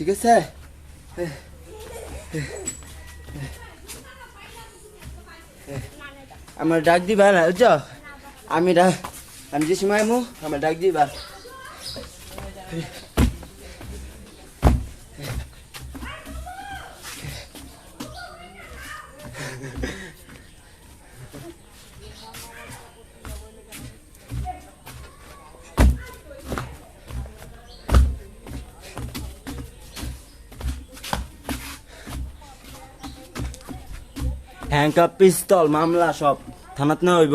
ঠিক আছে? আমার ডাক দিবা না বুঝছ? আমি যে সময় আমার ডাক দিবা। হ্যাংকাপ পিস্তল মামলা সব থানাত না হইব।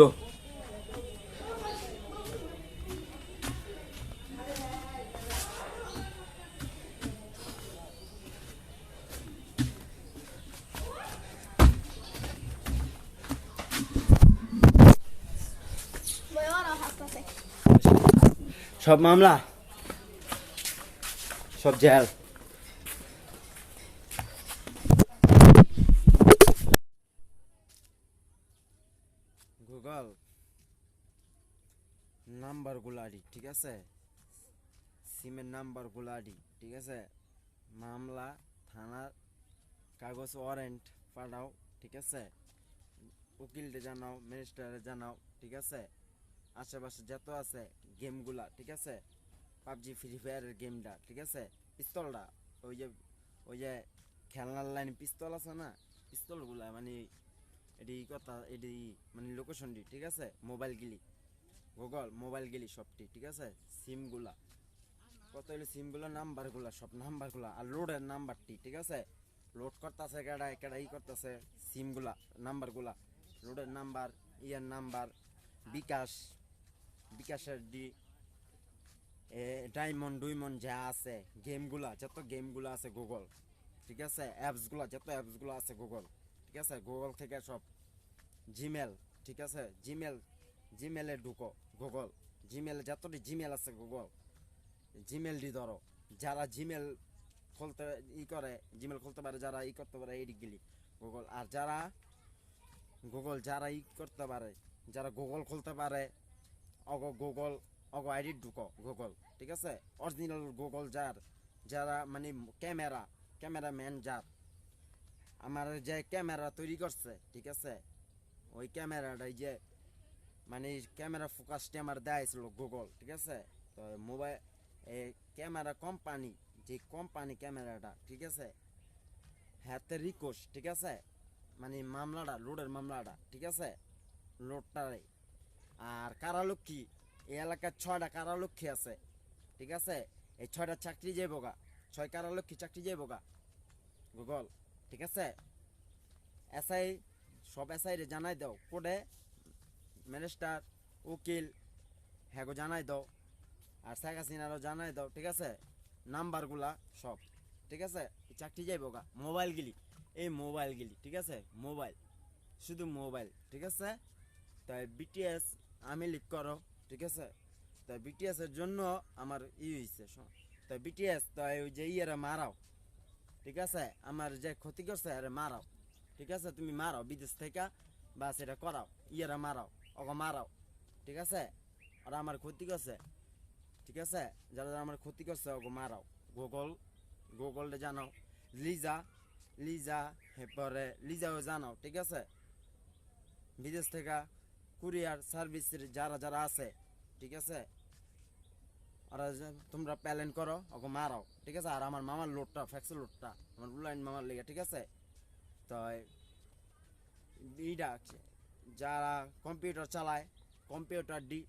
সব মামলা সব জেল। গুগল নাম্বার গুলাডি, ঠিক আছে? সিমের নাম্বার গুলাডি, ঠিক আছে? মামলা থানার কাগজ ওয়ারেন্ট পাঠাও, ঠিক আছে? উকিলকে জানাও, ম্যাজিস্ট্রেটে জানাও, ঠিক আছে? আশেপাশে যত আছে গেমগুলা, ঠিক আছে? পাবজি ফ্রি ফায়ারের গেমটা, ঠিক আছে? পিস্তলটা ওই যে খেলনার লাইন পিস্তল আছে না, পিস্তলগুলা মানে এটি কথা এটি মানে লোকেশনটি, ঠিক আছে? মোবাইল গিলি গুগল মোবাইল গিলি সবটি, ঠিক আছে? সিমগুলা কত হইলো, সিমগুলা নাম্বারগুলা সব নাম্বারগুলা আর লোডের নাম্বারটি, ঠিক আছে? লোড করতেছে কেডা ই করতেছে সিমগুলা নাম্বারগুলা, লোডের নাম্বার, ইয়ার নাম্বার, বিকাশের ডায়মন্ড ডুইমন্ড যা আছে গেমগুলা, যত গেমগুলা আছে গুগল, ঠিক আছে? অ্যাপসগুলা যত অ্যাপসগুলো আছে গুগল, ঠিক আছে? গুগল থেকে সব জিমেল, ঠিক আছে? জিমেলে ঢুকো গুগল, জিমেলে যতটি জিমেল আছে গুগল, জিমেলটি ধরো। যারা জিমেল খুলতে জিমেল খুলতে পারে, যারা করতে পারে এই দিকগুলি গুগল। আর যারা করতে পারে, যারা গুগল খুলতে পারে গুগল আইডি ঢুকো গুগল, ঠিক আছে? অরিজিনাল গুগল যারা মানে ক্যামেরাম্যান আমার যে ক্যামেরা তৈরি করছে, ঠিক আছে? ওই ক্যামেরাটাই যে মানে ক্যামেরা ফোকাসটি আমার দেয়ছিল গুগল, ঠিক আছে? তো মোবাইল ক্যামেরা কোম্পানি যে কোম্পানি ক্যামেরাটা, ঠিক আছে? হাতে রিকোয়েস্ট, ঠিক আছে? মানে মামলাটা লোডের মামলাটা, ঠিক আছে? লোডটারে আর কারালক্ষ্মী এই এলাকার 6টা কারালক্ষ্মী আছে, ঠিক আছে? এই 6টা চাকরি যাইব গা, 6 কারালক্ষ্মী চাকরি যাইব গা গুগল, ঠিক আছে? এসআই রে জানাই দাও, কোডে ম্যাজিস্ট্রেট উকিল হ্যাঁ জানাই দাও, আর শেখ হাসিনারও জানাই দাও, ঠিক আছে? নাম্বারগুলা সব, ঠিক আছে? চাকরি যাইব গা মোবাইল গিলি, ঠিক আছে? মোবাইল শুধু মোবাইল, ঠিক আছে? তাই বিটিএস আমি লিক করো, ঠিক আছে? তাই বিটিএস এর জন্য আমার হয়েছে, তাই বিটিএস তাই ওই যে ইয়েরা মারাও, ঠিক আছে? আমার যে ক্ষতি করছে আরে মারাও, ঠিক আছে? তুমি মারাও বিদেশ থেকে বা সেটা করাও, ইয়েরা মারাও মারাও, ঠিক আছে? আর আমার ক্ষতি করছে, ঠিক আছে? যারা আমার ক্ষতি করছে মারাও। গুগলটা জানাও, লিজা এরপরে লিজাও জানাও, ঠিক আছে? বিদেশ থেকে কুরিয়ার সার্ভিসের যারা আছে, ঠিক আছে? আর তোমরা প্যালেন করো মারাও, ঠিক আছে? আর আমার মামার লোডটা ফ্যাক্সের লোডটা আমার বুলাইন মামার লেগে, ঠিক আছে? তো এইটা যারা কম্পিউটার চালায়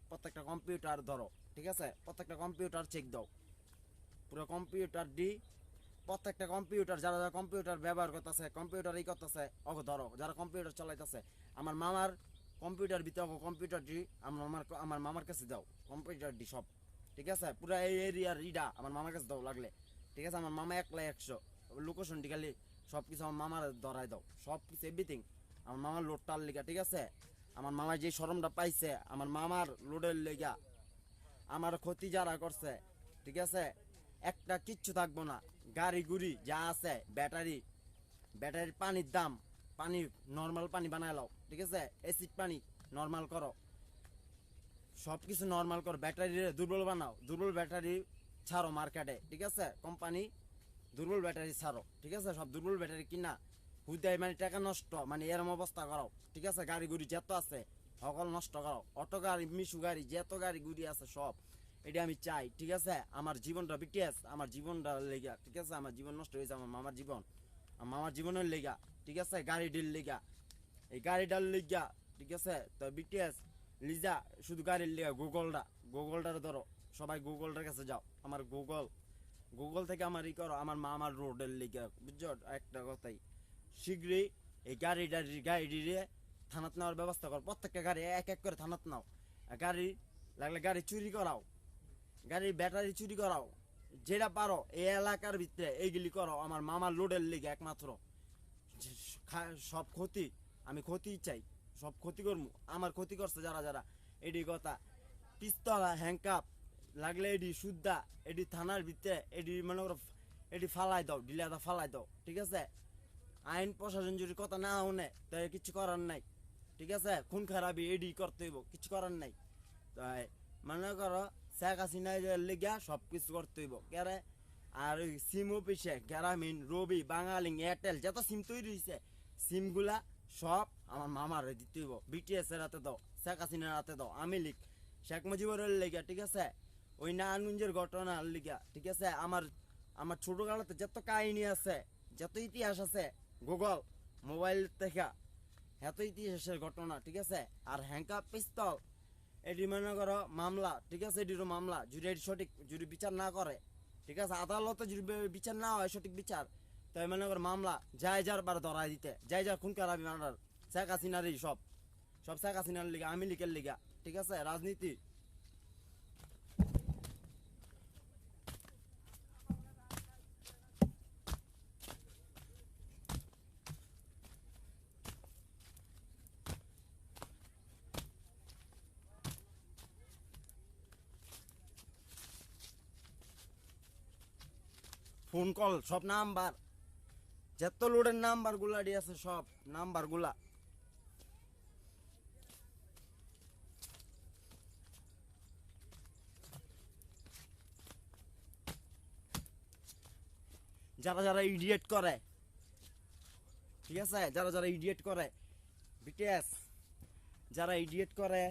প্রত্যেকটা কম্পিউটার ধরো, ঠিক আছে? প্রত্যেকটা কম্পিউটার চেক দাও, পুরো কম্পিউটার প্রত্যেকটা কম্পিউটার যারা কম্পিউটার ব্যবহার করতেছে, কম্পিউটার করতেছে ধরো, যারা কম্পিউটার চালাইতেছে। আমার মামার কম্পিউটার ভিতরে কম্পিউটারটি আমার মামার কাছে দাও, কম্পিউটারটি সব, ঠিক আছে? পুরো এই এরিয়ার আমার মামার কাছে দাও লাগলে, ঠিক আছে? আমার মামা 100 লোকেশনটি খালি সব কিছু আমার মামার ধরাই দাও, সব কিছু এভরিথিং আমার মামার লোডটার লিগা, ঠিক আছে? আমার মামার যে শরমটা পাইছে আমার মামার লোডের লিগা, আমার ক্ষতি যারা করছে, ঠিক আছে? একটা কিচ্ছু থাকবো না, গাড়ি গুড়ি যা আছে ব্যাটারির পানির দাম, পানি নর্মাল পানি বানায় লাও, ঠিক আছে? অ্যাসিড পানি নর্মাল করো, সব কিছু নর্মাল করো। ব্যাটারি দুর্বল বানাও, দুর্বল ব্যাটারি ছাড়ো মার্কেটে, ঠিক আছে? কোম্পানি দুর্বল ব্যাটারি ছাড়ো, ঠিক আছে? সব দুর্বল ব্যাটারি কিনা হুদাই মানে টাকা নষ্ট, মানে এরম অবস্থা করো, ঠিক আছে? গাড়ি গুড়ি যত আছে সকল নষ্ট করো, অটো গাড়ি মিশু গাড়ি যত গাড়ি গুড়ি আছে সব, এটা আমি চাই, ঠিক আছে? আমার জীবনটা বিটিএস, আমার জীবনটা লেগা, ঠিক আছে? আমার জীবন নষ্ট হয়েছে, আমার মামার জীবন, আমার মামার জীবনের লেগা, ঠিক আছে? গাড়িটির লেগা, এই গাড়িটার লেগা, ঠিক আছে? তো বিটিএস লিজা শুধু গাড়ির লেগা গুগলটার ধরো, সবাই গুগলটার কাছে যাও, আমার গুগল থেকে আমার ই করো, আমার মামার রোডের লেগা, বুঝছো? একটা কথাই, শীঘ্রই এই গাড়িটিরে থানাত নেওয়ার ব্যবস্থা কর, প্রত্যেকটা গাড়ি এক এক করে থানাত নাও, গাড়ি লাগলে গাড়ি চুরি করাও, গাড়ির ব্যাটারি চুরি করাও, যেটা পারো এই এলাকার ভিতরে এইগুলি করো, আমার মামার লোডের লেগে একমাত্র সব ক্ষতি, আমি ক্ষতি চাই, সব ক্ষতি করবো, আমার ক্ষতি করছে যারা যারা, এডি কথা, পিস্তল হ্যাংকাপ লাগলে এডি সুদ্ধা, এডি থানার ভিতরে এডি মনে করো এডি ফালাই দাও, ডিলাদা ফালাই দাও, ঠিক আছে? আইন প্রশাসন যদি কথা না শুনে তাই কিছু করার নাই, ঠিক আছে? খুন খারাপি এডি করতে হইব, কিছু করার নাই। তাই মনে করো শেখ হাসিনা লেগা সব কিছু করতে হইব কেরে, আর ওই সিম অফিসে গ্রামীণ রবি বাঙালি এয়ারটেল যত সিম তৈরি হয়েছে সিমগুলা সব আমার মামার দিতে হইব, বিটিএস এর হাতে দাও, শেখ হাসিনার হাতে দাও, আমি লিখ শেখ মুজিবুর লেগা, ঠিক আছে? ওই নারায়ণগঞ্জের ঘটনার লিগা, ঠিক আছে? আমার আমার ছোটকালতে যত কাহিনী আছে, যত ইতিহাস আছে গুগল মোবাইল থেকে, এত ইতিহাসের ঘটনা, ঠিক আছে? আর হ্যাংকাপ পিস্তল এটি মনে করো মামলা, ঠিক আছে? এটিরও মামলা যদি এটি সঠিক যদি বিচার না করে, ঠিক আছে? আদালতে যদি বিচার না হয় সঠিক বিচার, তাই মনে করো মামলা যাই যার বার ধরাই দিতে, যাই যার খুন খারাপি মারার, শেখ হাসিনারই সব সব শেখ হাসিনার লিগা, আমি লিগের লিগা, ঠিক আছে? রাজনীতি ফোন কল সব নাম্বার, যত লোডের নাম্বার গুলা আছে সব নাম্বার গুলা, যারা যারা ইডিয়েট করে, ঠিক আছে? যারা যারা ইডিয়েট করে বিটিএস, যারা ইডিয়েট করে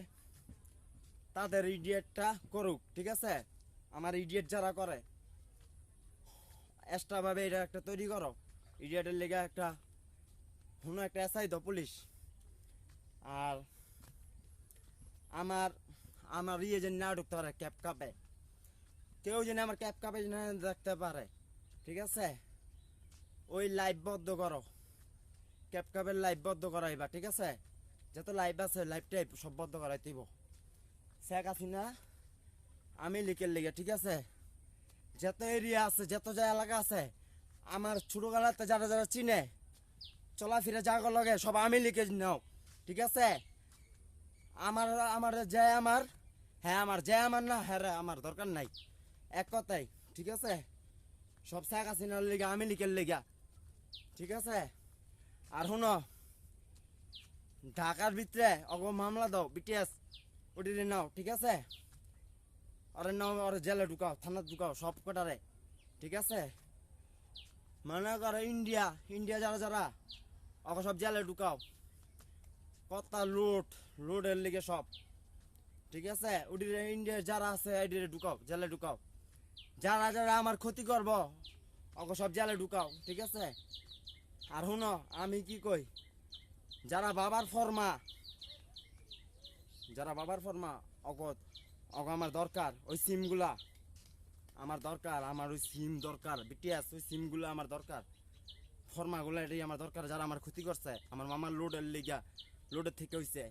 তাদের ইডিয়েটটা করুক, ঠিক আছে? আমার ইডিয়েট যারা করে এক্সট্রা ভাবে এটা একটা তৈরি করো, ইডিয়েটের লেগে একটা কোনো একটা এসআই দাও পুলিশ, আর আমার আমার ইয়ে যেন না ঢুকতে পারে ক্যাপ কাপে, কেউ যেন আমার ক্যাপ কাপে যেন দেখতে পারে, ঠিক আছে? ওই লাইভ বদ্ধ করো, ক্যাপ কাপের লাইভ বদ্ধ করাইবা, ঠিক আছে? যত লাইভ আছে লাইভটাই সব বদ্ধ করাই দিব, শেখ হাসিনা আমি লিখের লিগে, ঠিক আছে? যত এরিয়া আছে যত যা এলাকা আছে আমার ছোটবেলাতে যারা যারা চিনে চলাফেরা জাগো লগে সব আমি লিখে নাও, ঠিক আছে? আমার আমার যে আমার, হ্যাঁ আমার যে আমার না, হ্যাঁ রে আমার দরকার নাই, এক কথাই, ঠিক আছে? সব শেখ হাসিনার লিগা আমি লিখের লিগা, ঠিক আছে? আর শুনো ঢাকার ভিতরে অগ মামলা দাও বিটিএস, ওটিরে নাও, ঠিক আছে? ওরে নাও, ওরে জেলে ঢুকাও, থানা ঢুকাও সব কটারে, ঠিক আছে? মনে করো ইন্ডিয়া ইন্ডিয়া যারা যারা অগ সব জেলে ঢুকাও, কত লোডের লিগে সব, ঠিক আছে? ওটিরে ইন্ডিয়ার যারা আছে এটিরে ঢুকাও, জেলে ঢুকাও, যারা যারা আমার ক্ষতি করবো অগ সব জেলে ঢুকাও, ঠিক আছে? আর শুনো আমি কি কই, যারা বাবার ফরমা, যারা বাবার ফরমা অগত অগ আমার দরকার ওই সিমগুলা, আমার দরকার, আমার ওই সিম দরকার বিটিএস, ওই সিমগুলো আমার দরকার, ফরমাগুলো এটাই আমার দরকার, যারা আমার ক্ষতি করছে আমার মামার লোডের লিগা, লোডের থেকে হইছে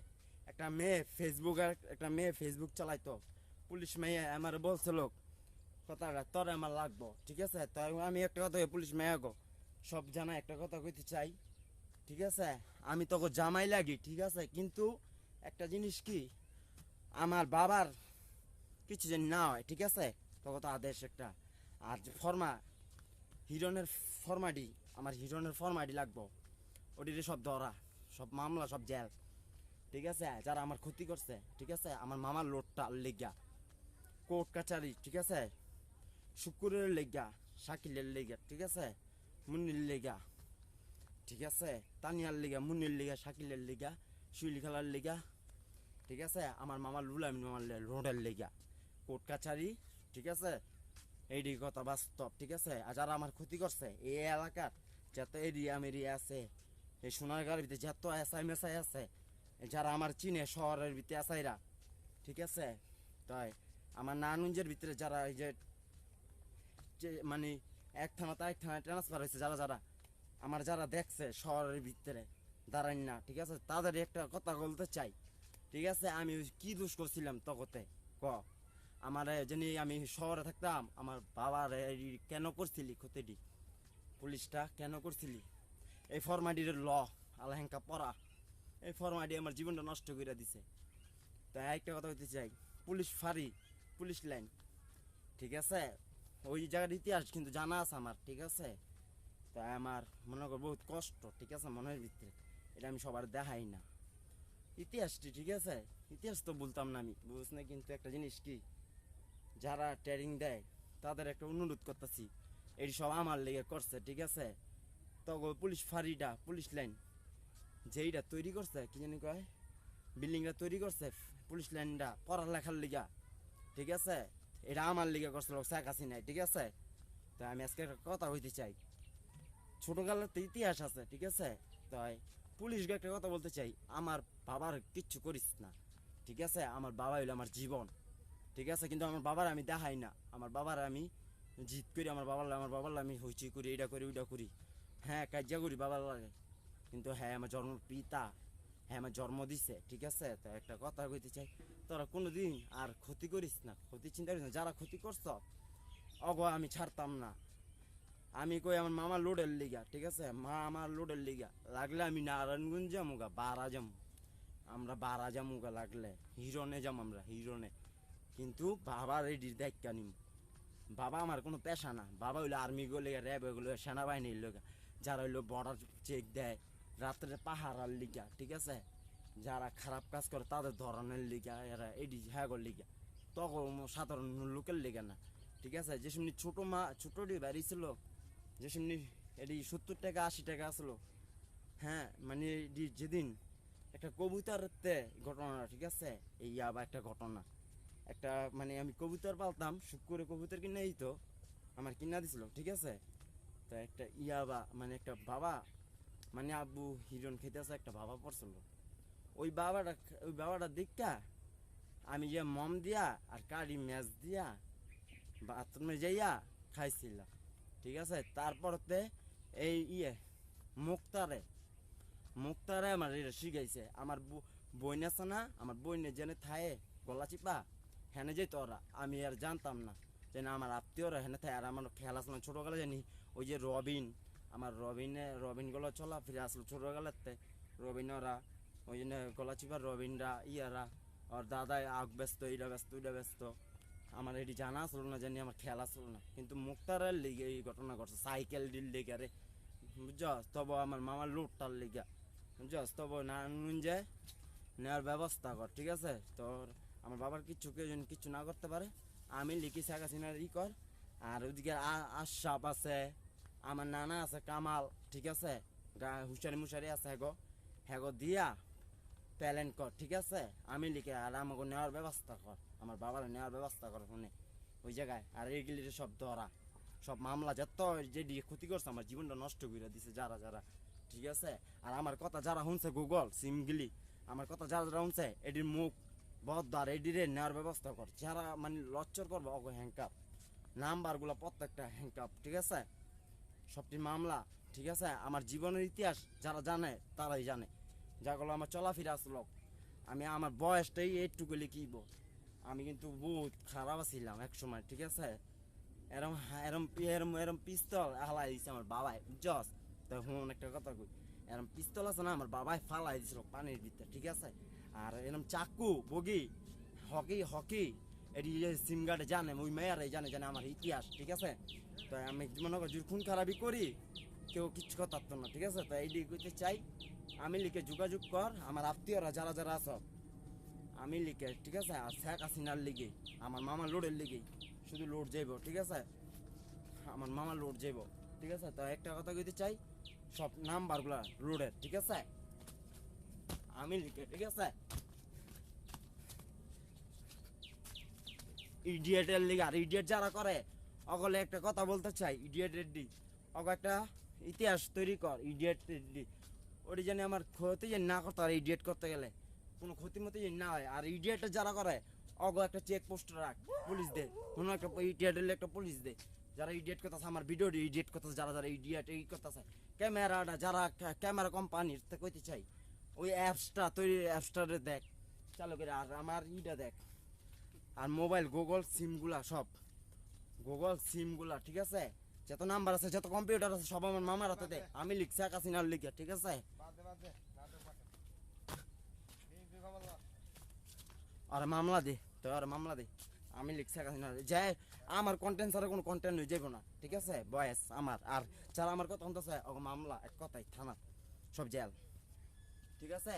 একটা মেয়ে ফেসবুক চালাইতো, পুলিশ মেয়ে আমার বলছিল কথাটা তোরে আমার লাগবো, ঠিক আছে? তো আমি একটা কথা পুলিশ মেয়ে গো সব জানা একটা কথা কইতে চাই, ঠিক আছে? আমি তোকে জামাই লাগি, ঠিক আছে? কিন্তু একটা জিনিস কি, আমার বাবার কিছু যেন না হয়, ঠিক আছে? তোকে তো আদেশ একটা, আর যে ফর্মা হিরনের ফর্মাডি, আমার হিরনের ফর্মাডি লাগবো, ওটিরে সব ধরা, সব মামলা সব জেল, ঠিক আছে? যারা আমার ক্ষতি করছে, ঠিক আছে? আমার মামার লোডটা লেগা কোর্ট কাচারি, ঠিক আছে? শুক্রের লেগা শাকিলের লিগা, ঠিক আছে, মুন্নির লিগা, ঠিক আছে, তানিয়ার লিগা, মুন্নির লিগা, শাকিলের লিগা, শুইলি খেলার লিগা, ঠিক আছে, আমার মামা লুলামিন মামার রোডের লিগা, কোর্ট কাছারি, ঠিক আছে, এইটি কথা বাস্তব, ঠিক আছে। আর যারা আমার ক্ষতি করছে এই এলাকার যত এরিয়া মেরিয়া আছে, এই সোনারগাঁর ভিতরে যত এসআই মেসাই আছে, যারা আমার চিনে শহরের ভিতরে আসাইরা, ঠিক আছে, তাই আমার নানুঞ্জের ভিতরে যারা এই যে মানে এক থানা তো এক থানায় ট্রান্সফার হয়েছে, যারা যারা আমার যারা দেখছে শহরের ভিতরে দাঁড়ান না, ঠিক আছে, তাদের একটা কথা বলতে চাই, ঠিক আছে। আমি কি দোষ করছিলাম তখতে ক আমার জানি আমি শহরে থাকতাম, আমার বাবার কেন করছিলি ক্ষতিটি, পুলিশটা কেন করছিলি, এই ফরমাডির ল আলহেঙ্কা পড়া, এই ফরমাডি আমার জীবনটা নষ্ট করে দিছে। তাই একটা কথা বলতে চাই, পুলিশ ফাঁড়ি, পুলিশ লাইন, ঠিক আছে, ওই জায়গার ইতিহাস কিন্তু জানা আছে আমার, ঠিক আছে। তাই আমার মনে কর বহুত কষ্ট, ঠিক আছে, মনের ভিতরে এটা আমি সবার দেখাই না ইতিহাসটি, ঠিক আছে। ইতিহাস তো বলতাম না আমি, বুঝছ না, কিন্তু একটা জিনিস কি, যারা ট্রেনিং দেয় তাদের একটা অনুরোধ করতেছি, এই সব আমার লেগে করছে, ঠিক আছে। তো পুলিশ ফাঁড়িটা, পুলিশ লাইন যেইটা তৈরি করছে, কি জানি কয়, বিল্ডিংটা তৈরি করছে পুলিশ লাইনটা পড়ালেখার লিগা, ঠিক আছে, এটা আমার লিগে করছিল শেখ হাসিনাই, ঠিক আছে। তো আমি আজকে একটা কথা হইতে চাই, ছোটকালের তো ইতিহাস আছে, ঠিক আছে। তাই পুলিশকে একটা কথা বলতে চাই, আমার বাবার কিচ্ছু করিস না, ঠিক আছে, আমার বাবা হইলো আমার জীবন, ঠিক আছে, কিন্তু আমার বাবার আমি দেখাই না, আমার বাবার আমি জিত করি, আমার বাবার আমি হইচই করি, এটা করি ওইটা করি, হ্যাঁ কাজিয়া করি বাবার লাগে, কিন্তু হ্যাঁ আমার জন্ম পিতা, হ্যাঁ আমার জন্ম দিছে, ঠিক আছে। তো একটা কথা কইতে চাই, তোরা কোনোদিন আর ক্ষতি করিস না, ক্ষতি চিন্তা করিস না, যারা ক্ষতি করছ অগ আমি ছাড়তাম না। আমি কই আমার মামা লোডের লিগা, ঠিক আছে, মা আমার লোডের লিগা, লাগলে আমি নারায়ণগঞ্জ যামুগা, বারা যাম, আমরা বারা যামুগা, লাগলে হিরনে যাম, আমরা হিরনে, কিন্তু বাবার রেডির দায়িত্ব নিম। বাবা আমার কোনো পেশা না, বাবা হইলো আর্মি গুলো, র্যাব এগুলো, সেনাবাহিনীর লোক, যারা হইলো বর্ডার চেক দেয়, রাত্রে পাহারার লিগা, ঠিক আছে, যারা খারাপ কাজ করে তাদের ধরনের লিগা, এরা এডি হ্যাগর লিগা, তখন সাধারণ লোকের লিগা না, ঠিক আছে। যে সমনি ছোটটি বাড়ি ছিল, যে সমনি এটি 70 টাকা 80 টাকা আসলো, হ্যাঁ মানে যেদিন একটা কবুতরতে ঘটনা, ঠিক আছে, এই আবার একটা ঘটনা, একটা মানে আমি কবুতর পালতাম, শুক্রে কবুতর কিনে দিত, আমার কিনা দিছিল, ঠিক আছে। তো একটা ইয়াবা মানে একটা বাবা, মানে আব্বু হিরণ খেতেছে, একটা বাবা পড়ছিল, ওই বাবাটা দেখা আমি যে মম দিয়া আর কারি ম্যাচ দিয়া বাথরুমে যাইয়া খাইছিলাম, ঠিক আছে। তারপরতে এই মুক্তারে মুক্তারে আমার এটা শিখাইছে, আমার বইন আছে না, আমার বইনে যেন থায়ে গলা চিপা হেনে যেত ওরা, আমি আর জানতাম না যে না আমার আত্মীয়রা হেনে থাকে। আর আমার খেলাছিলাম ছোটোকালে জানি, ওই যে আমার রবিনগুলো চলা ফিরে আসলো ছোটোকালেতে, রবিন ওরা ওই জন্য গলা চিপার রবিনরা ইয়ারা, আর দাদাই আগ ব্যস্ত, এইটা ব্যস্ত ওইটা ব্যস্ত, আমার এটি জানা আসলো না, জানি আমার খেলা আসলো না, কিন্তু মুক্তারের লিগে এই ঘটনা ঘটছে, সাইকেল ডিল লিগে রে, বুঝছস, তবে আমার মামার লোডটার লিগা, বুঝছস, তবে না যে নেওয়ার ব্যবস্থা কর, ঠিক আছে। তোর আমার বাবার কিচ্ছু কেউ যেন কিচ্ছু না করতে পারে, আমি লিখি শেখ হাসিনার কর। আর ওইদিকে আশরাফ আছে, আমার নানা আছে কামাল, ঠিক আছে, হুশারি মুশারি আছে, হ্যাগো দিয়া প্যালেন্ট কর, ঠিক আছে, আমি লিখে, আর আমাকে নেওয়ার ব্যবস্থা কর, আমার বাবার নেওয়ার ব্যবস্থা কর ফোনে ওই জায়গায়। আর এইগুলির সব ধরা, সব মামলা যত যে ক্ষতি করছে, আমার জীবনটা নষ্ট করে দিছে যারা যারা, ঠিক আছে। আর আমার কথা যারা শুনছে গুগল সিমগুলি, আমার কথা যারা যারা শুনছে, এটির মুখ বদার এডিরে নেওয়ার ব্যবস্থা কর, যারা মানে লচ্চর করবো অগ হ্যাংকাপ নাম্বারগুলো প্রত্যেকটা হ্যাংকাপ, ঠিক আছে, সবটি মামলা, ঠিক আছে। আমার জীবনের ইতিহাস যারা জানে তারাই জানে, যাগুলো আমার চলাফেরা আসলো, আমি আমার বয়সটাই এইটুকু লিখিব, আমি কিন্তু বহুত খারাপ ছিলাম এক সময়, ঠিক আছে। এরম এরম এরম এরম পিস্তল হালাই দিছে আমার বাবাই, বুঝছস। তো হুন একটা কথা কই, এরম পিস্তল আছে না, আমার বাবাই ফালাই দিছিল পানির ভিতরে, ঠিক আছে। আর এরম চাকু বগি হকি এটি সিম গার্ডে জানে, ওই মেয়ারাই জানে জানে আমার ইতিহাস, ঠিক আছে। তো আমি মনে করি যদি খুন খারাপি করি কেউ কিচ্ছু কথা না, ঠিক আছে। তো এইটি কইতে চাই, আমি লিখে যোগাযোগ কর, আমার আত্মীয়রা যারা যারা আস আমি লিখে, ঠিক আছে। আর শেখ হাসিনার লিগে, আমার মামা লোডের লিগে শুধু লোড যাইব, ঠিক আছে। আমার মামা লোড যাইব, ঠিক আছে? তো একটা কথা কইতে চাই, সব নাম্বারগুলা লোডের, ঠিক আছে? আমি লিখে, ঠিক আছে? ইডিয়েটের লিগে, আর ইডিয়েট যারা করে অগলে একটা কথা বলতে চাই, ইডিয়েটের দি অগ একটা ইতিহাস তৈরি কর, ইডিয়েট দি ওটি জানি আমার ক্ষতি জানি না করতে আর ইডিয়েট করতে গেলে কোনো ক্ষতি মতো জানি না হয়। আর ইডিয়েটের যারা করে অগ একটা চেক পোস্ট রাখ, পুলিশ দে, কোনো একটা ইডিয়েটের একটা পুলিশ দে, যারা ইডিয়েট করতেছে আমার ভিডিও ইডিয়েট করতেছে, যারা যারা ইডিয়েট এই করতেছে, ক্যামেরাটা যারা ক্যামেরা কোম্পানির তে কইতে চাই ওই অ্যাপসটা তৈরি, অ্যাপসটা দেখ চালু করে, আর আমার ইটা দেখ, আর মোবাইল গুগল সিমগুলা সব, গুগল সিমগুলা, ঠিক আছে? যত নাম্বার আছে যত কম্পিউটার আছে সব আমার মামার হাতে দে, আমি লিখছি কাসিনার লিখে, ঠিক আছে? আর মামলা দে, তো আর মামলা দে, আমি লিখছি কাসিনার যে আমার কন্টেন্ট ছাড়া কোনো কন্টেন্ট হয়ে যাবো না, ঠিক আছে? বয়েস আমার, আর যারা আমার কথা শুনতেছে ও মামলা, এক কথাই থানা, সব জেল, ঠিক আছে?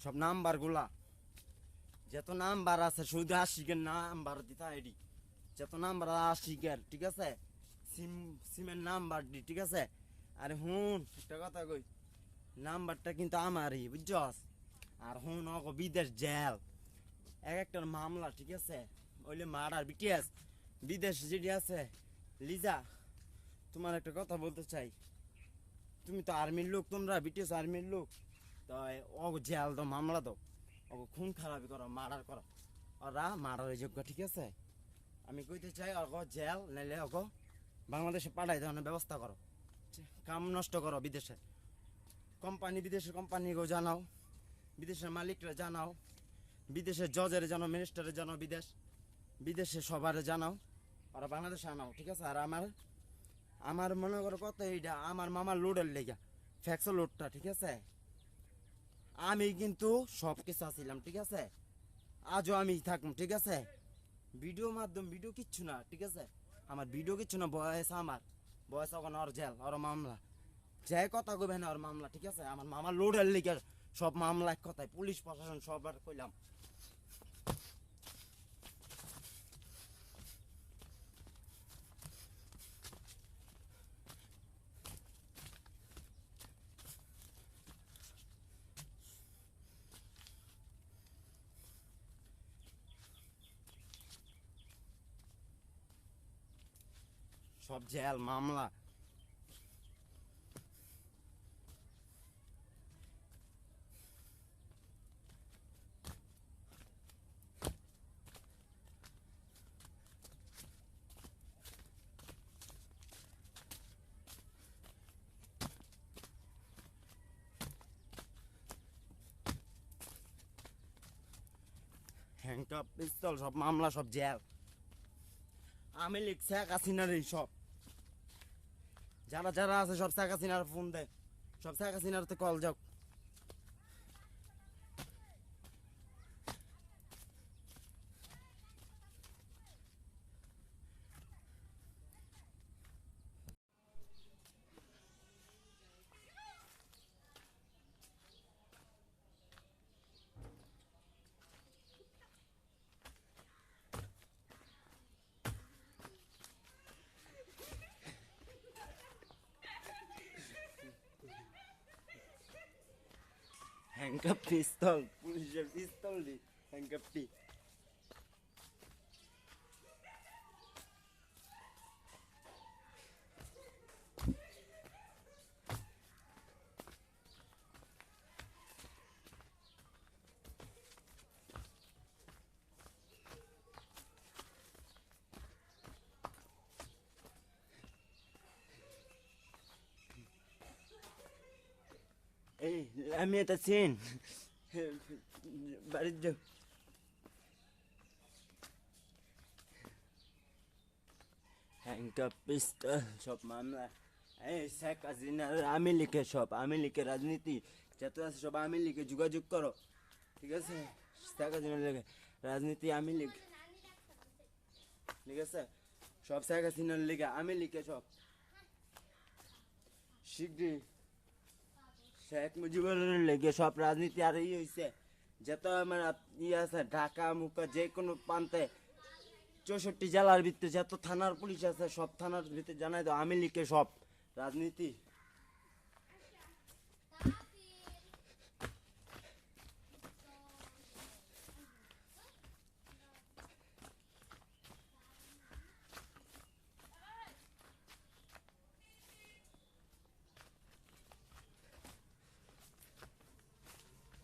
সব নাম্বারগুলা যত নাম্বার আছে শুধু আশিকের নাম্বার দিতে আইডি, যত নাম্বার আশিকের, ঠিক আছে? সিম, সিমের নাম্বার দি, ঠিক আছে? আরে হুন একটা কথা কই, নাম্বারটা কিন্তু আমারই, বুঝছস? আর হুন অগ বিদেশ জেল, এক একটার মামলা, ঠিক আছে? ওইলে মার্ডার বিটিএস বিদেশ যেটি আছে লিজা, তোমার একটা কথা বলতে চাই, তুমি তো আর্মির লোক, তোমরা বিটিএস আর্মির লোক, তো অগ জেল তো মামলা দাও, ওকে খুন খারাপি করো, মার্ডার করো, ওরা মার্ডারের যোগ্য, ঠিক আছে? আমি কইতে চাই অগ জেল নাইলে অগ বাংলাদেশে পাঠাই দেওয়ার ব্যবস্থা করো, কাম নষ্ট করো বিদেশে, কোম্পানি বিদেশের কোম্পানিকেও জানাও, বিদেশের মালিকরা জানাও, বিদেশের জজের জানাও, মিনিস্টারের জানাও, বিদেশে সবার জানাও, ওরা বাংলাদেশে আনাও, ঠিক আছে? আর আমার আমার মনে করো কত এইটা আমার মামার লোডের লেগা, ফ্যাক্সো লোডটা, ঠিক আছে? আমি কিন্তু সব কিছু আছিলাম, ঠিক আছে? আজও আমি থাকুম, ঠিক আছে? ভিডিও মাধ্যম, ভিডিও কিচ্ছু না, ঠিক আছে? আমার ভিডিও কিচ্ছু না, বয়স আমার, বয়স এখন ওর জেল, ওর মামলা, যে কথা কইবে না ওর মামলা, ঠিক আছে? আমার মামা লোডের লিগে সব মামলা, এক কথায় পুলিশ প্রশাসন সবার কইলাম। সব জেল মামলা, হ্যাংকাপ পিস্তল, সব মামলা, সব জেল, আমি লিখছি হাসিনার এই সব, যারা যারা আছে সব শেখ হাসিনার ফোন দেয়, সব শেখ হাসিনার তো কল যাও। হ্যাংকাপ পিস্তল, পুলিশের পিস্তল দি হ্যাংকাপটি, এই আমি এটা চিন বাড়ির যাও, হ্যাংকাপ পিস্তল, সব মামলা, এই শেখ হাসিনার আমি লিখে, সব আমি লিখে, রাজনীতি যত আছে সব আমি লিখে, যোগাযোগ করো, ঠিক আছে? শেখ হাসিনার লিখে রাজনীতি আমি লিখে, ঠিক আছে সব শেখ হাসিনার লিগে আমি লিখে সব শিগগিরই শেখ মুজিবুর লেগে সব রাজনীতি আর হয়েছে যত আমার আছে ঢাকা মুখা যে কোনো প্রান্তে 64 জেলার ভিতরে যত থানার পুলিশ আছে সব থানার ভিতরে জানাই দাও আমি লিখে সব রাজনীতি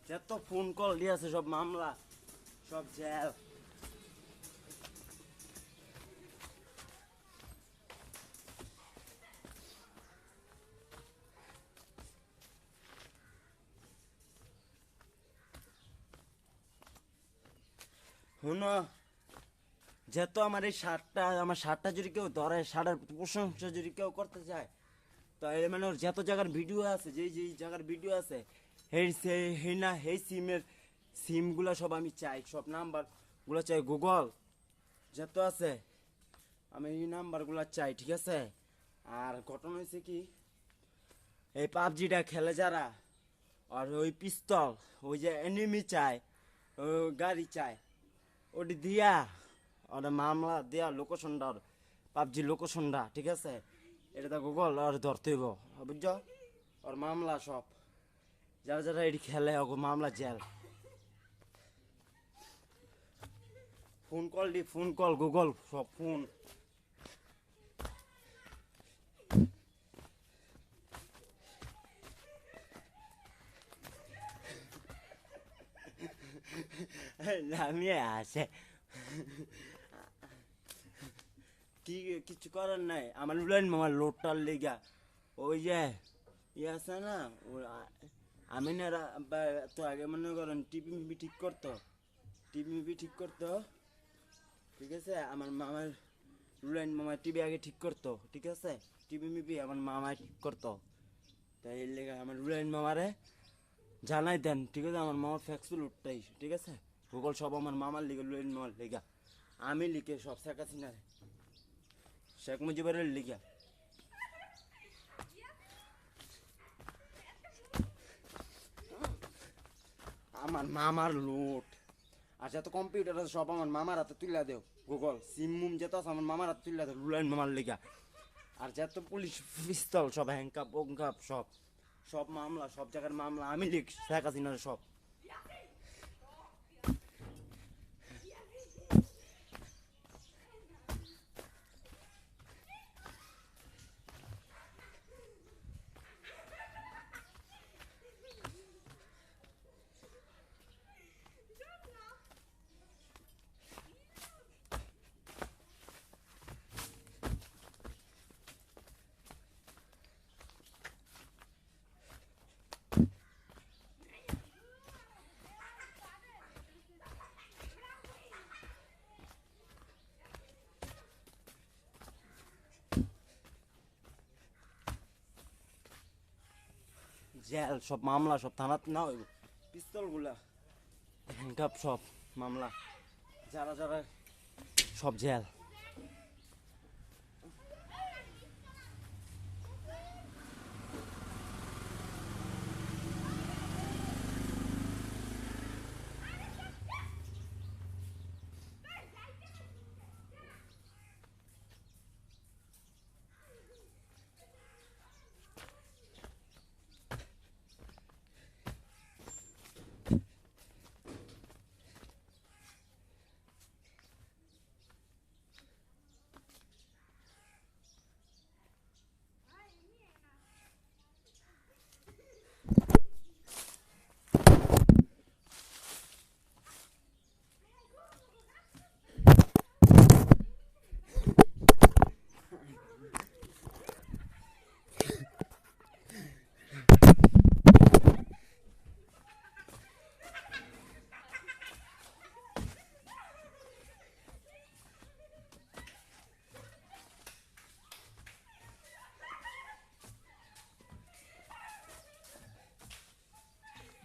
যত ফোন কল দিয়েছে সব মামলা সব জেল শুনো যেহেতু আমার এই শার্টটা যদি কেউ ধরে শার্টের প্রশংসা যদি কেউ করতে চায় তো এর মানে ওর যত জায়গার ভিডিও আছে যেই জায়গার ভিডিও আছে সেই সিমগুলো সব আমি চাই সব নাম্বারগুলো চাই গুগল যত আছে আমি এই নাম্বারগুলো চাই ঠিক আছে আর ঘটনা হয়েছে কি এই পাবজিটা খেলে যারা আর ওই পিস্তল ওই যে এনিমি চায় ওই গাড়ি চায় ওটি দিয়া ওটা মামলা দেয়া লোকেশনটা পাবজি লোকেশনটা ঠিক আছে এটা তো গুগল আর ধরতে হইব বুঝছ ওর মামলা সব যারা যারা এটি খেলে ওকে মামলা জেল ফোন কল গুগল সব ফোন আমি আছে কি কিছু করার নাই আমার উড়ান মামার লোডটার লেগা ওই যে ইয়ে আছে না আমি না তো আগে মনে করেন টিভি ঠিক করতো ঠিক আছে আমার মামার রুলাইন মামার টিভি আগে ঠিক করতো ঠিক আছে টিভি আমার মামায় ঠিক করতো তাই এর লেগে আমার রুলাইন মামারে জানাই দেন ঠিক আছে আমার মামার ফ্যাক্সুল উঠটাই ঠিক আছে গুগল সব আমার মামার লিগে রুলাইন মামার লেগা আমি লিখে সব শেখ হাসিনারে শেখ মুজিবুরের লিগা আমার মামার লুট আর যত কম্পিউটার আছে সব আমার মামার হাতে তুলে দেও গুগল সিম যত আছে আমার মামার হাতে তুলে দেও রুলাইন মামার লিগা আর যত পুলিশ পিস্তল সব হ্যাংকাপ সব মামলা সব জায়গার মামলা আমি লিখ শেখ হাসিনার সব জেল সব মামলা সব থানাত না হইব পিস্তলগুলা হ্যাংকাপ সব মামলা যারা যারা সব জেল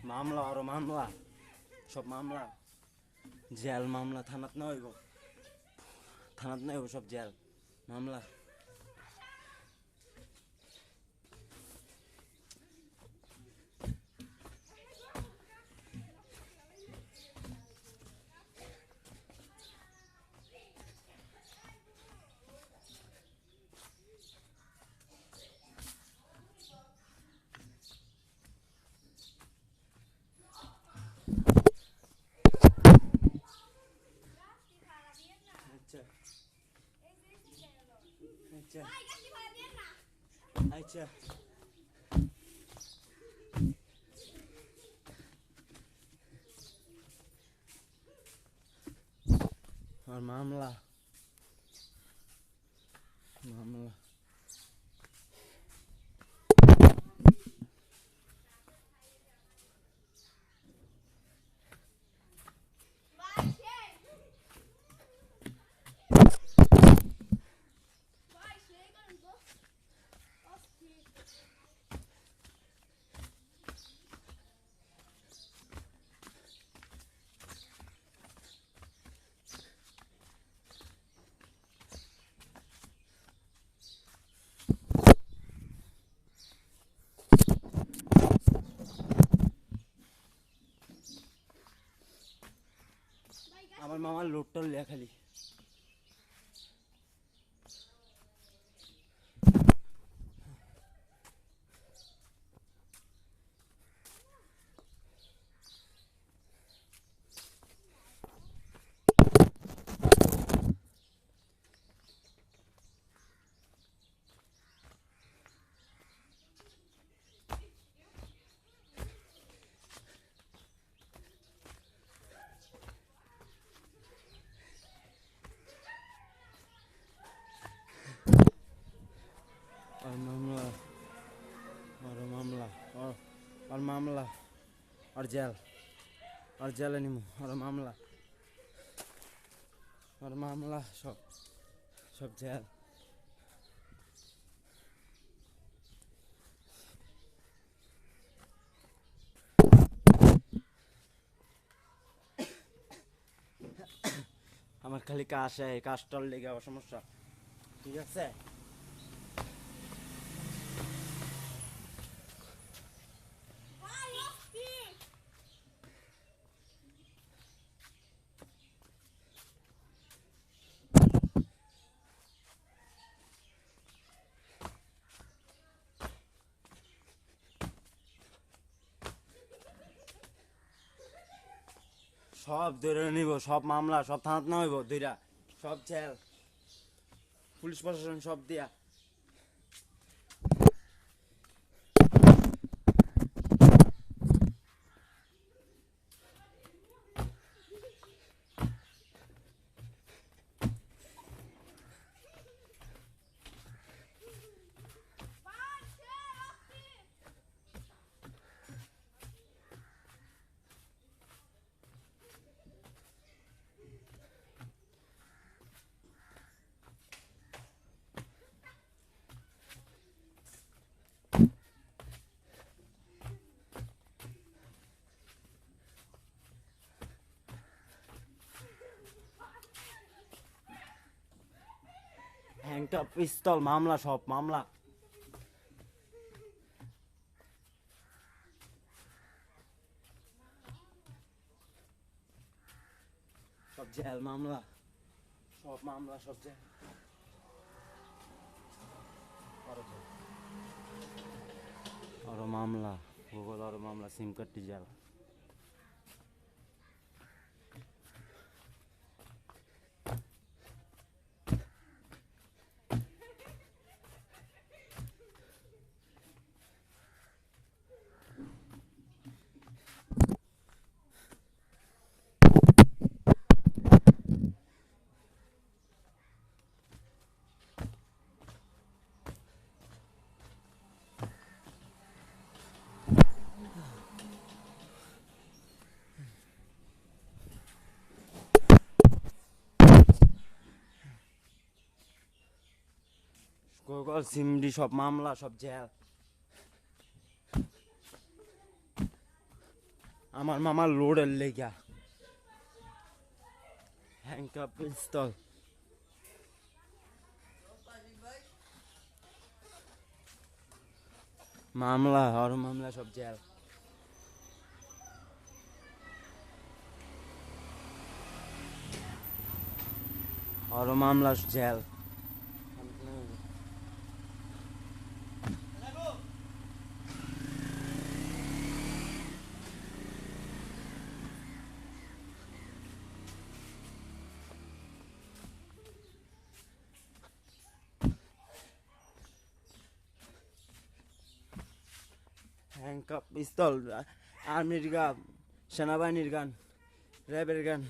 মামলা আরো মামলা সব মামলা জেল মামলা থানাত না হইব থানাত নাই সব জেল মামলা। আচ্ছা আচ্ছা আচ্ছা আর মামলা মামলা আমার মামার লোডটা লেখা খালি আর মামলা আর মামলা আর মামলা আর জেলে নিমু আর মামলা সব জেল। আমার খালি কাশটার লেগে আবার সমস্যা, ঠিক আছে। সব ধরে নিব, সব মামলা সব থানাত না হইব দুইটা, সব জেল, পুলিশ প্রশাসন সব দিয়া। হ্যাংটা পিস্তল মামলা সব মামলা, সব জেল মামলা, সব জেল। আরো মামলা গুগল, আরো মামলা, সিম কার্ডটি জেল। গুগল সিমডি সব মামলা, সব জেল। আমার মামার লোডের লেগা হ্যাংকা পিস্তল। মামলা আর মামলা সব জেল। আর মামলা জেল। হ্যান্ডকাপ, পিস্তল, আর্মির গান, সেনাবাহিনীর গান, র্যাবের গান,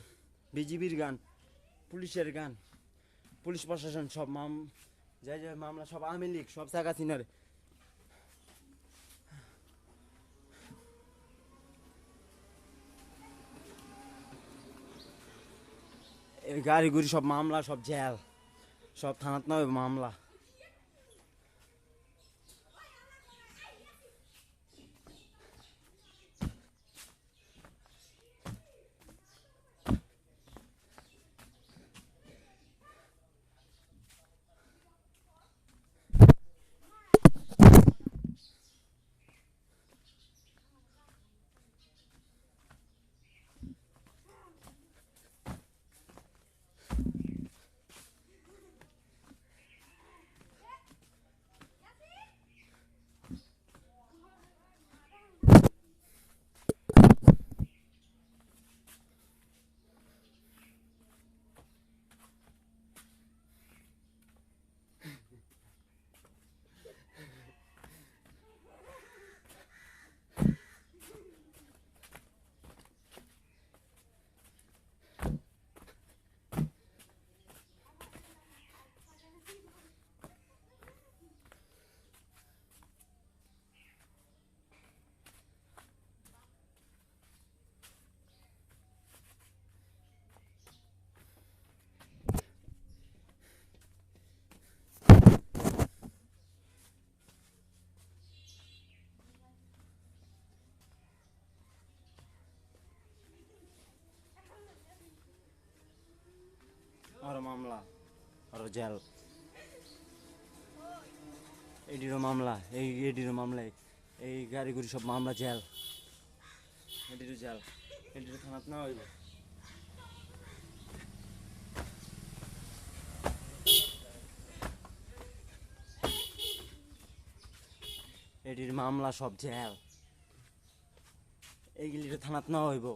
বিজিবির গান, পুলিশের গান, পুলিশ প্রশাসন সব যাই যাই মামলা সব আওয়ামী লীগ, সব শেখ হাসিনার। এই গাড়ি গুড়ি সব মামলা, সব জেল, সব থানাত নয় মামলা। আর মামলা আর জেল। এডিরও মামলা, এডিরও মামলায় এই গাড়ি গুড়ি সব মামলা জেল। এডিরও জেল, এডিরও থানাত না হইব। এডির মামলা সব জেল, এইগুলির থানাত না হইব।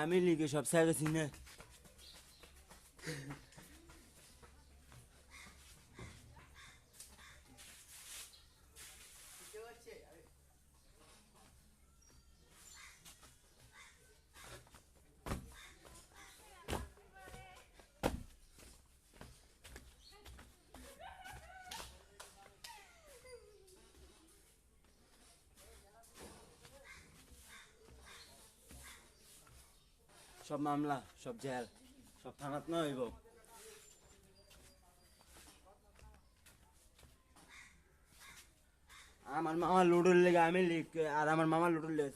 আমি লিগে সব শেখ হাসিনা। সব মামলা সব জেল, সব থানাত না হইব। আমার মামা লুডুর লেগে আমি লিখ, আর আমার মামা লুডুর লেগ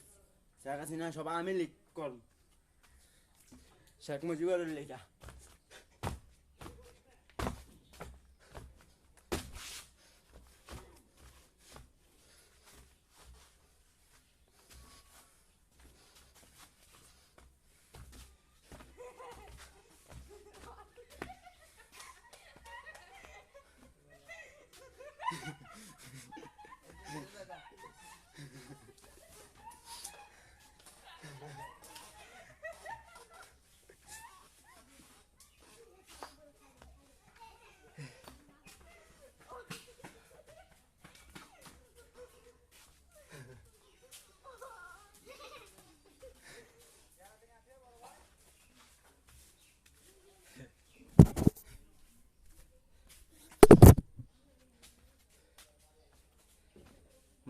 শেখ হাসিনা সব আমি লিখ কর, শেখ মুজিবুরের লেগা।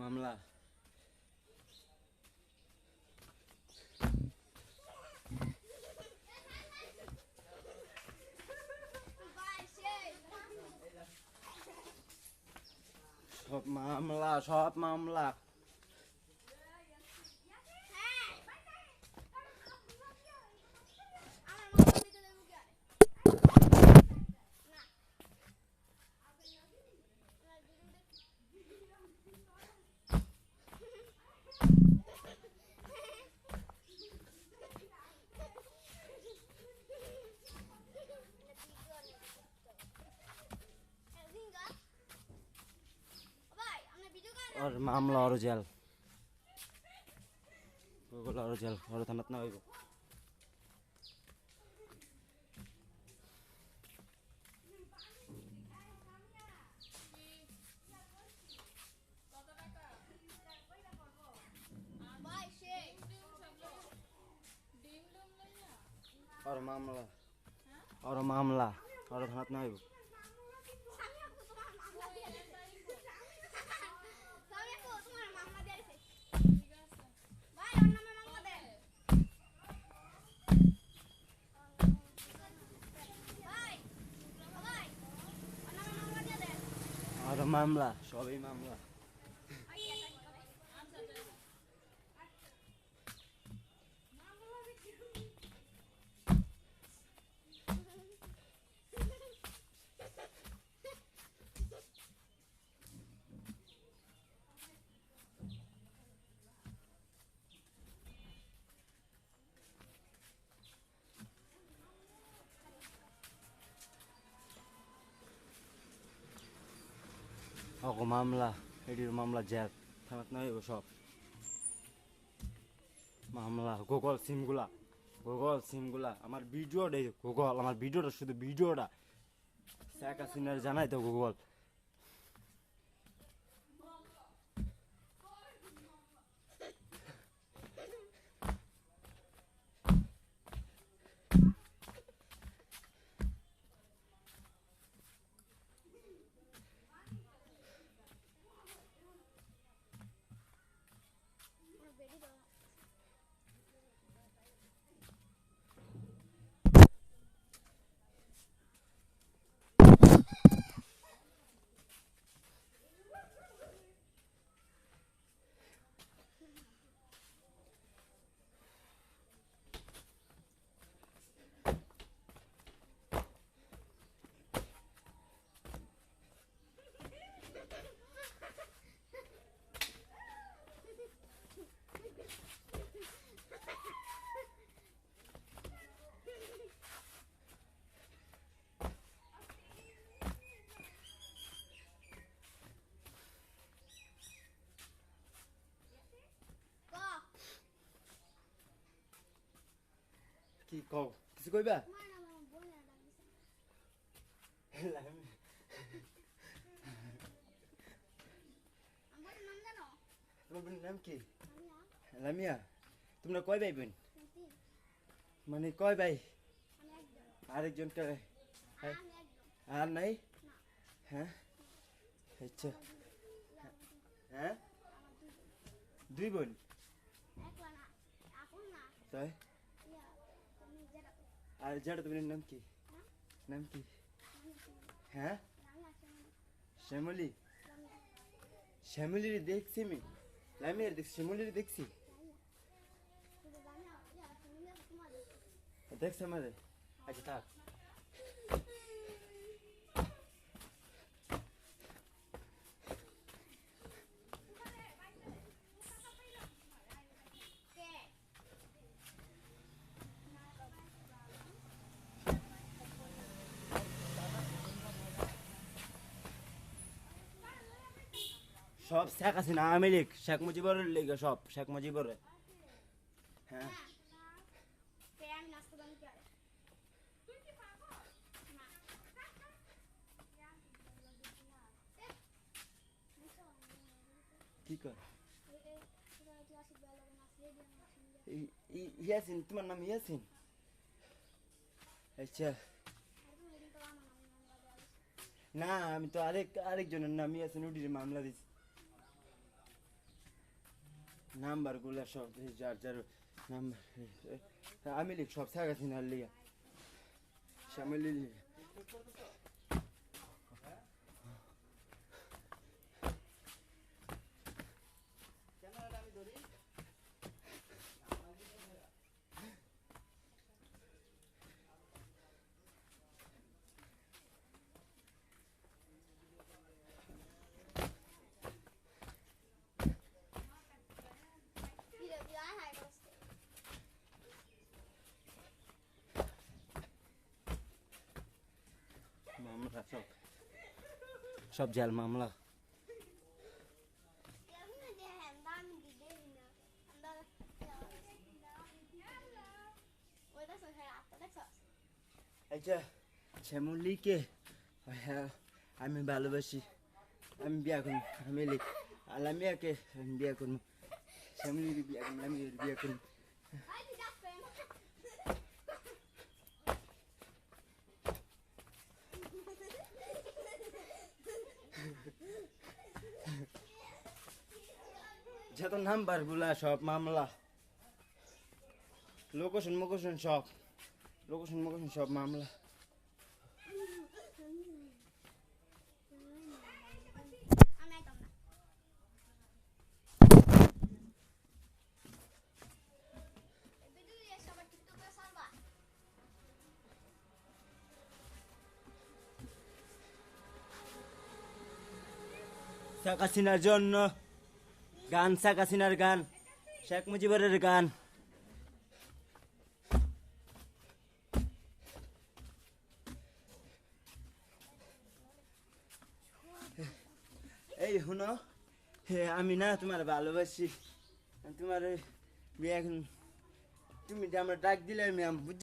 মামলা সব মামলা और मामला और जेल गुगल और जेल और थानात ना हইব और मामला और थानात ना हইব और मामला সবই মামলা और मामला এটির মামলা জেল থানাত না হইব সব মামলা গুগল সিমগুলা আমার ভিডিওটা গুগল আমার ভিডিওটা শুধু ভিডিওটা শেখ হাসিনার জানাই তো গুগল কি কও কিছু কইবা তোমার বোনের নাম কি লামিয়া তোমরা কয় ভাই বোন মানে কয় ভাই আরেকজন কে আর নাই হ্যাঁ আচ্ছা হ্যাঁ দুই বোন তাই আর যেটা তোমার নাম কি হ্যাঁ শ্যামলি শ্যামলির দেখছি আমি লামিয়ার দেখছি শ্যামলির দেখছি দেখছে আমাদের আচ্ছা থাক সব শেখ হাসিনা আওয়ামী লীগ শেখ মুজিবুরের লেগে সব শেখ মুজিবুরের হ্যাঁ কি কর ইয়াসিন তোমার নাম ইয়াসিন আচ্ছা না আমি তো আরেকজনের নাম ইয়াসিন উডির মামলা দিছি নাম্বার গুলা সব যার যার নাম্বার আমি লিখ সব শেখ হাসিনার লিগা শ্যামলি মামলা সব সব জেল মামলা আচ্ছা শ্যামলীকে হ্যাঁ আমি ভালোবাসি আমি বিয়া করব আমি আলামিয়াকে আমি বিয়া করব শ্যামলীর বিয়া করব আমি বিয়া করব যত নাম্বার গুলা সব মামলা লোকেশন মোকেশন সব লোকেশন মোকেশন সব মামলা শেখ হাসিনার জন্য গান শেখ হাসিনার গান শেখ মুজিবুরের গান এই শুনো হে আমি না তোমার ভালোবাসি তোমার বিয়ে এখন তুমি যে আমরা ডাক দিলে আমি বুঝ